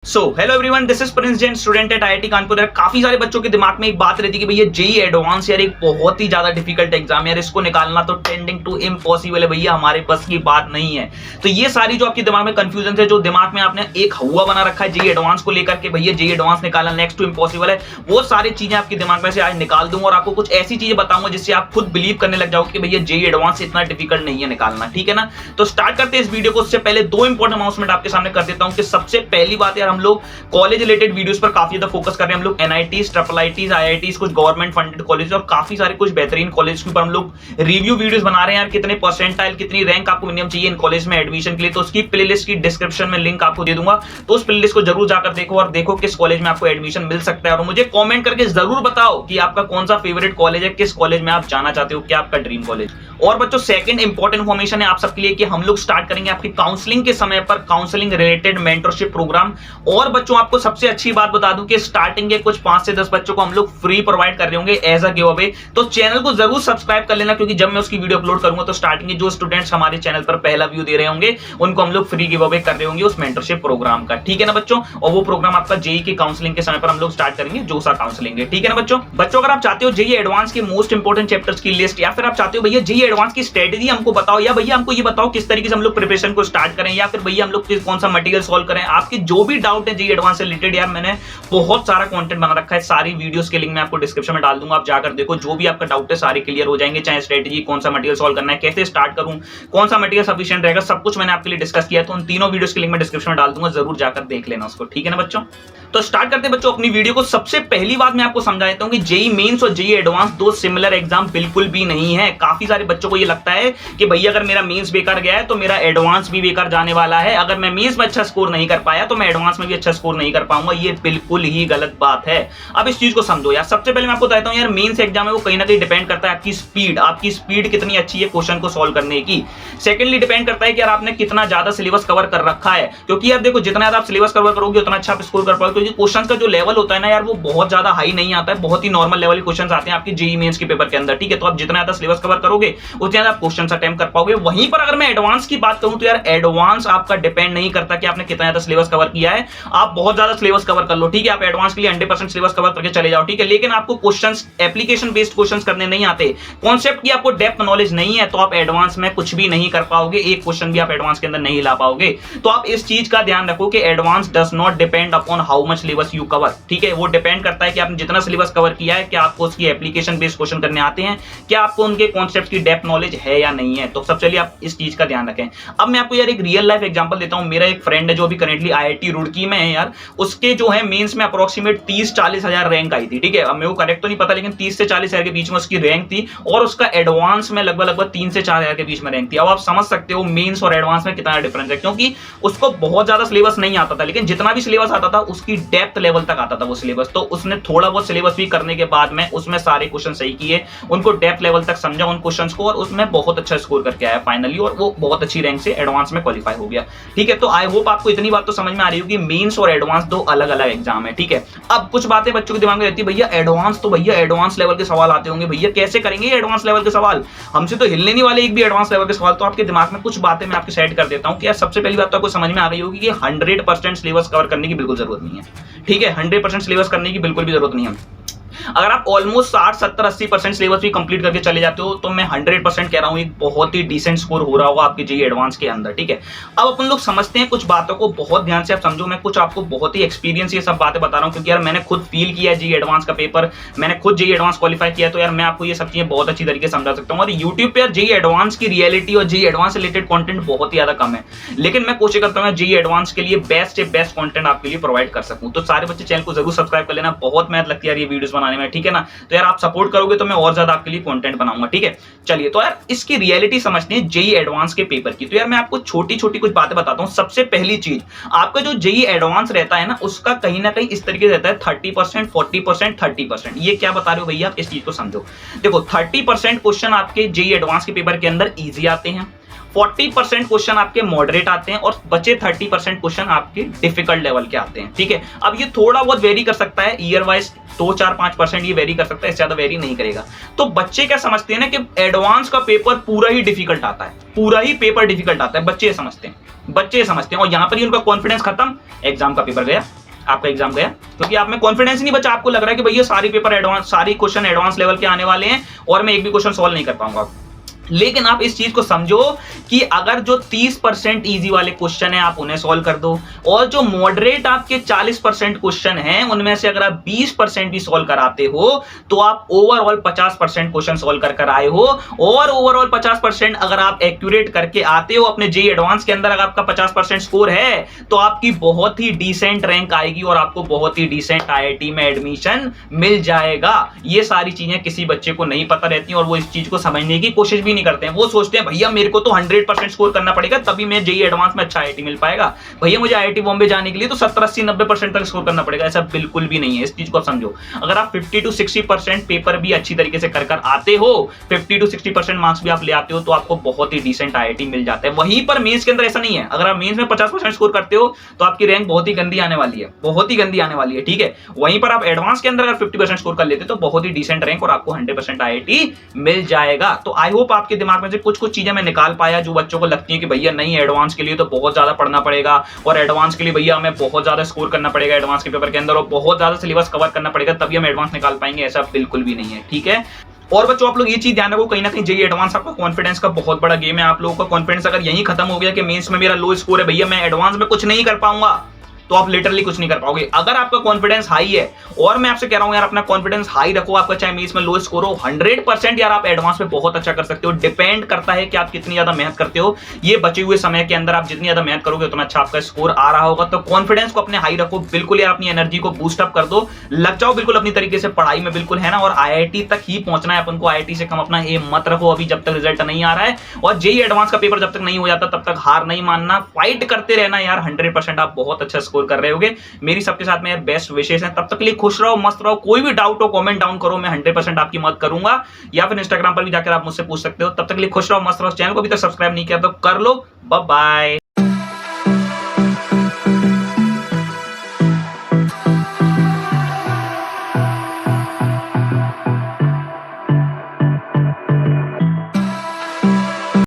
So hello everyone, this is Prince Jain, student at IIT Kanpur. काफी सारे बच्चों के दिमाग में एक बात रहती है कि भैया जेई एडवांस यार एक बहुत ही ज्यादा डिफिकल्ट एग्जाम यार, इसको निकालना तो टेंडिंग टू इम्पॉसिबल है भैया, हमारे बस की बात नहीं है। तो ये सारी जो आपके दिमाग में कंफ्यूजन है, जो दिमाग में आपने एक हवा बना रखा है जेई एडवांस को लेकर के, भैया जेई एडवांस निकालना नेक्स्ट टू इम्पॉसिबल है, वो सारी चीजें आपके दिमाग में से आज निकाल दूंगा और आपको कुछ ऐसी चीजें बताऊंगा जिससे आप खुद बिलीव करने लग जाओगे कि भैया जेई एडवांस इतना डिफिकल्ट नहीं है निकालना। ठीक है ना? तो स्टार्ट करते हैं इस वीडियो को। उससे पहले दो इंपॉर्टेंट अनाउंसमेंट आपके सामने कर देता हूं कि सबसे पहली बात यार, हम लोग कॉलेज रिलेटेड वीडियोस पर काफी ज्यादा फोकस कर रहे हैं। हम लोग एनआईटीज, ट्रिपल आईटीज, आईआईटीज, कुछ गवर्नमेंट फंडेड कॉलेज और काफी सारे कुछ बेहतरीन कॉलेज के ऊपर हम लोग रिव्यू वीडियोस बना रहे हैं यार। कितने परसेंटाइल, कितनी रैंक आपको मिनिमम चाहिए इन कॉलेज में एडमिशन के लिए, तो उसकी प्लेलिस्ट की डिस्क्रिप्शन में लिंक आपको दे दूंगा। तो उस प्लेलिस्ट को जरूर जाकर देखो और देखो किस कॉलेज में आपको एडमिशन मिल सकता है। और मुझे कॉमेंट करके जरूर बताओ कि आपका कौन सा फेवरेट कॉलेज है, किस कॉलेज में आप जाना चाहते हो, क्या आपका ड्रीम कॉलेज। और बच्चों, सेकंड इंपॉर्टेंट इन्फॉर्मेशन है आप सबके लिए कि हम लोग स्टार्ट करेंगे आपकी काउंसलिंग के समय पर काउंसलिंग रिलेटेड मेंटरशिप प्रोग्राम। और बच्चों, आपको सबसे अच्छी बात बता दूं कि स्टार्टिंग के कुछ 5 से 10 बच्चों को हम लोग फ्री प्रोवाइड कर रहे होंगे एज अ गिव अवे। तो चैनल को जरूर सब्सक्राइब कर लेना, क्योंकि जब मैं उसकी वीडियो अपलोड करूंगा तो स्टार्टिंग के जो स्टूडेंट्स हमारे चैनल पर पहला व्यू दे रहे होंगे उनको हम लोग फ्री गिव अवे कर रहे होंगे उस मेंटरशिप प्रोग्राम का। ठीक है ना बच्चों? और वो प्रोग्राम आपका जेई की काउंसलिंग के समय पर हम लोग स्टार्ट करेंगे, जोसा काउंसलिंग है। ठीक है ना बच्चों? अगर आप चाहते हो जेई एडवांस के मोस्ट इंपोर्टेंट चैप्टर्स की लिस्ट, या फिर आप चाहते हो भैया जेई एडवांस की स्ट्रेटेजी हमको बताओ, या भैया हमको ये बताओ किस तरीके से हम लोग प्रिपरेशन को स्टार्ट करें, या फिर भैया हम लोग कौन सा मटेरियल सॉल्व करें, आपके जो भी डाउट है जेई एडवांस से रिलेटेड यार, मैंने बहुत सारा कंटेंट बना रखा है। सारी वीडियोस के लिंक मैं आपको डिस्क्रिप्शन में डाल दूंगा, आप जाकर देखो। जो भी आपका डाउट है सारे क्लियर हो जाएंगे, चाहे स्ट्रेटेजी, कौन सा मटेरियल सॉल्व करना है, कैसे स्टार्ट करूं, कौन सा मटेरियल सफिशिएंट रहेगा, सब कुछ मैंने आपके लिए डिस्कस किया है। तो उन तीनों वीडियोस के लिंक मैं डिस्क्रिप्शन में डाल दूंगा, जरूर जाकर देख लेना उसको। ठीक है ना बच्चों? तो स्टार्ट करते हैं बच्चों अपनी वीडियो को। सबसे पहली बात मैं आपको समझा देता हूं कि जेई मेंस और जेई एडवांस दो सिमिलर एग्जाम बिल्कुल भी नहीं है। काफी सारे बच्चों को ये लगता है कि भैया अगर मेरा मेंस बेकार गया है तो मेरा एडवांस भी बेकार जाने वाला है, अगर मैं मेंस में अच्छा स्कोर नहीं कर पाया तो मैं एडवांस में भी अच्छा स्कोर नहीं कर पाऊंगा। ये बिल्कुल ही गलत बात है। अब इस चीज को समझो यार। सबसे पहले मैं आपको बताता हूं यार, मेंस एग्जाम है वो कहीं ना कहीं डिपेंड करता है आपकी स्पीड कितनी अच्छी है क्वेश्चन को सॉल्व करने की। सेकेंडली डिपेंड करता है कि यार आपने कितना ज्यादा सिलेबस कवर कर रखा है, क्योंकि यार देखो जितना ज्यादा आप सिलेबस कवर करोगे उतना अच्छा आप स्कोर कर पाओगे, क्योंकि क्वेश्चन का जो लेवल होता है ना यार, वो बहुत ज्यादा हाई नहीं आता है, बहुत ही नॉर्मल लेवल के क्वेश्चंस आते हैं आपके जेईई मेंस के पेपर के अंदर। ठीक है? तो आप जितना ज्यादा सिलेबस कवर करोगे उतना ज्यादा आप क्वेश्चंस अटेम्प्ट कर पाओगे। वहीं पर अगर मैं एडवांस की बात करूं तो यार एडवांस आपका डिपेंड नहीं करता कि आपने कितना ज्यादा सिलेबस कवर किया है। आप बहुत ज्यादा सिलेबस कवर कर लो, ठीक है, आप एडवांस के लिए 100% सिलेबस कवर करके चले जाओ, ठीक है, लेकिन आपको क्वेश्चंस एप्लीकेशन बेस्ड क्वेश्चंस करने नहीं आते, कॉन्सेप्ट की आपको डेप्थ नॉलेज नहीं है, तो आप एडवांस में कुछ भी नहीं कर पाओगे, एक क्वेश्चन भी आप एडवांस के अंदर नहीं ला पाओगे। तो आप इस चीज का ध्यान रखो कि advance does not depend upon how much syllabus you cover. ठीक है? वो डिपेंड करता है कि आपने जितना सिलेबस कवर किया है, क्या आपको उसकी एप्लीकेशन बेस्ड क्वेश्चन करने आते हैं, क्या आपको उनके कॉन्सेप्ट की डेप्थ नॉलेज है या नहीं है। तो सब चलिए आप इस चीज का ध्यान रखें। अब मैं आपको यार एक रियल लाइफ एग्जांपल देता हूं। मेरा एक फ्रेंड है जो अभी करेंटली आईआईटी रुड़की में है यार, उसके जो है मेंस में अप्रोक्सीमेट 30-40 हजार रैंक आई थी। ठीक है? अब मेरे को करेक्ट तो नहीं पता, लेकिन 30 से 40 हजार के बीच में उसकी रैंक थी, और उसका एडवांस में लगभग 3 से 4 हजार के बीच में रैंक थी। अब आप समझ सकते हो मेंस और एडवांस में कितना डिफरेंस है, क्योंकि उसको बहुत ज्यादा सिलेबस नहीं आता था, लेकिन जितना भी सिलेबस आता था उसकी डेप्थ लेवल तक आता था वो सिलेबस। तो उसने थोड़ा बहुत सिलेबस भी करने के बाद में उसमें सारे क्वेश्चन सही किए, उनको डेप्थ लेवल तक समझा उन क्वेश्चंस को, और उसमें बहुत अच्छा स्कोर करके आया फाइनली, और वो बहुत अच्छी रैंक से एडवांस में क्वालिफाई हो गया। ठीक है? तो आई होप आपको इतनी बात तो समझ में आ रही होगी, मेंस और एडवांस दो अलग अलग एग्जाम है। ठीक है? अब कुछ बातें बच्चों के दिमाग में रहती है, भैया एडवांस, तो भैया एडवांस लेवल के सवाल आते होंगे, भैया कैसे करेंगे एडवांस लेवल के सवाल, हमसे तो हिलने नहीं वाले एक भी एडवांस लेवल के सवाल। तो आपके दिमाग में कुछ बातें मैं आपके सेट कर देता हूं कि यार सबसे पहली बात तो आपको समझ में आ रही होगी कि 100% सिलेबस कवर करने की बिल्कुल जरूरत नहीं है। ठीक है? 100% सिलेबस करने की बिल्कुल भी जरूरत नहीं है। अगर आप ऑलमोस्ट 60, 70, 80% सिलेबस भी कंप्लीट करके चले जाते हो, तो मैं 100% कह रहा हूं एक बहुत ही डिसेंट स्कोर हो रहा होगा आपके जेईई एडवांस के अंदर। ठीक है? अब अपन लोग समझते हैं कुछ बातों को, बहुत ध्यान से आप समझो। मैं कुछ आपको बहुत ही एक्सपीरियंस ये सब बातें बता रहा हूं, क्योंकि यार मैंने खुद फील किया जेईई एडवांस का पेपर, मैंने खुद जेईई एडवांस क्वालिफाई किया, तो यार मैं आपको ये सब चीजें बहुत अच्छी तरीके से समझा सकता हूं। और यूट्यूब पे यार जेईई एडवांस की रियलिटी और जेईई एडवांस रिलेटेड कंटेंट बहुत ही ज्यादा कम है, लेकिन मैं कोशिश करता हूं जेईई एडवांस के लिए बेस्ट से बेस्ट कंटेंट आपके लिए प्रोवाइड कर सकूं। तो सारे बच्चे चैनल को जरूर सब्सक्राइब कर लेना, बहुत मेहनत लगती है यार ये वीडियोस बनाने में। ठीक है ना? तो यार आप सपोर्ट करोगे तो मैं और ज्यादा आपके लिए कंटेंट बनाऊंगा। ठीक है? चलिए, तो यार इसकी रियलिटी समझते हैं जेईई एडवांस के पेपर की। तो यार मैं आपको छोटी छोटी कुछ बातें बताता हूं। सबसे पहली चीज, आपका जो जेईई एडवांस रहता है ना, उसका कहीं ना कहीं इस तरीके से रहता है 30%, 40%, 30%। ये क्या बता रहे हो भैया, आप इस चीज को समझो। देखो 30% क्वेश्चन आपके जेईई एडवांस के पेपर के अंदर इजी आते हैं, 40% क्वेश्चन आपके मॉडरेट आते हैं और बचे 30% क्वेश्चन आपके डिफिकल्ट लेवल के आते हैं, ठीक है। अब ये थोड़ा बहुत वेरी कर सकता है ईयर वाइज, 2-4-5% ये वेरी कर सकता है, इससे ज्यादा वेरी नहीं करेगा। तो बच्चे क्या समझते हैं ना कि एडवांस का पेपर पूरा ही डिफिकल्ट आता है, पूरा ही पेपर डिफिकल्ट आता है, बच्चे समझते हैं और यहां पर ही उनका कॉन्फिडेंस खत्म, एग्जाम का पेपर गया, आपका एग्जाम गया, क्योंकि आप में कॉन्फिडेंस नहीं बचा। आपको लग रहा है कि भैया सारी पेपर एडवांस, सारी क्वेश्चन एडवांस लेवल के आने वाले हैं और मैं एक भी क्वेश्चन सॉल्व नहीं कर पाऊंगा। लेकिन आप इस चीज को समझो कि अगर जो 30% इजी वाले क्वेश्चन है आप उन्हें सॉल्व कर दो, और जो मॉडरेट आपके 40% क्वेश्चन हैं उनमें से अगर आप 20% भी सॉल्व कराते हो तो आप ओवरऑल 50% क्वेश्चन सॉल्व कर आए हो। और ओवरऑल 50% अगर आप एक्यूरेट करके आते हो अपने जेईई एडवांस के अंदर, अगर आपका 50% स्कोर है तो आपकी बहुत ही डिसेंट रैंक आएगी और आपको बहुत ही डिसेंट आईआईटी में एडमिशन मिल जाएगा। ये सारी चीजें किसी बच्चे को नहीं पता रहती और वो इस चीज को समझने की कोशिश भी नहीं करते हैं। वो सोचते हैं भैया मेरे को तो 100% स्कोर करना पड़ेगा तभी मैं जेईई एडवांस में अच्छा आईआईटी मिल पाएगा, भैया मुझे आईआईटी बॉम्बे जाने के लिए तो 70-80-90% तक स्कोर करना पड़ेगा। ऐसा बिल्कुल भी नहीं है, इस चीज को समझो। अगर आप 50-60% पेपर भी अच्छी तरीके से कर आते हो, 50-60% मार्क्स भी आप ले आते हो तो आपको बहुत ही डिसेंट आईआईटी मिल जाता है। वहीं पर मेंस के अंदर ऐसा नहीं है, अगर आप मेंस में 50% स्कोर करते हो तो आपकी रैंक बहुत ही गंदी आने वाली है, बहुत ही गंदी आने वाली है, ठीक है। वहीं पर आप एडवांस के अंदर अगर 50% स्कोर कर लेते तो बहुत ही डिसेंट रैंक और आपको 100% आईआईटी मिल जाएगा। तो आई होप आपके दिमाग में से कुछ चीजें मैं निकाल पाया जो बच्चों को लगती है कि भैया नहीं एडवांस के लिए तो बहुत ज्यादा पढ़ना पड़ेगा और एडवांस के लिए भैया हमें बहुत ज्यादा स्कोर करना पड़ेगा एडवांस के पेपर के अंदर और बहुत ज्यादा सिलेबस कवर करना पड़ेगा तभी हम एडवांस निकाल पाएंगे। ऐसा बिल्कुल भी नहीं है, ठीक है। और बच्चों आप लोग ये चीज ध्यान रखो, कहीं ना कहीं जेईई एडवांस आपका कॉन्फिडेंस का बहुत बड़ा गेम है। आप लोगों का कॉन्फिडेंस अगर यही खत्म हो गया कि मेंस में मेरा लो स्कोर है, भैया मैं एडवांस में कुछ नहीं कर पाऊंगा, तो आप लिटरली कुछ नहीं कर पाओगे। अगर आपका कॉन्फिडेंस हाई है, और मैं आपसे कह रहा हूं यार अपना कॉन्फिडेंस हाई रखो, आपका चाहे मेंस में लो स्कोर हो, 100% यार आप एडवांस में बहुत अच्छा कर सकते हो। डिपेंड करता है कि आप कितनी ज्यादा मेहनत करते हो। ये बचे हुए समय के अंदर आप जितनी ज्यादा मेहनत करोगे उतना अच्छा आपका स्कोर आ रहा होगा। तो कॉन्फिडेंस को अपने हाई रखो, बिल्कुल यार अपनी एनर्जी को बूस्ट अप कर दो, लग जाओ बिल्कुल अपनी तरीके से पढ़ाई में, बिल्कुल है ना। और आईआईटी तक ही पहुंचना है अपन को, आईआईटी से कम अपना एम मत रखो अभी जब तक रिजल्ट नहीं आ रहा है। और जेईई एडवांस का पेपर जब तक नहीं हो जाता तब तक हार नहीं मानना, फाइट करते रहना यार, 100% आप बहुत अच्छा स्कोर कर रहे होगे। मेरी सबके साथ में बेस्ट विशेष हैं। तब तक के लिए खुश रहो, मस्त रहो। कोई भी डाउट हो कमेंट डाउन करो, मैं 100% आपकी मदद करूंगा, या फिर इंस्टाग्राम पर भी जाकर आप मुझसे पूछ सकते हो। तब तक के लिए खुश रहो, मस्त रहो। चैनल को अभी तक सब्सक्राइब नहीं किया तो कर लो। Bye bye.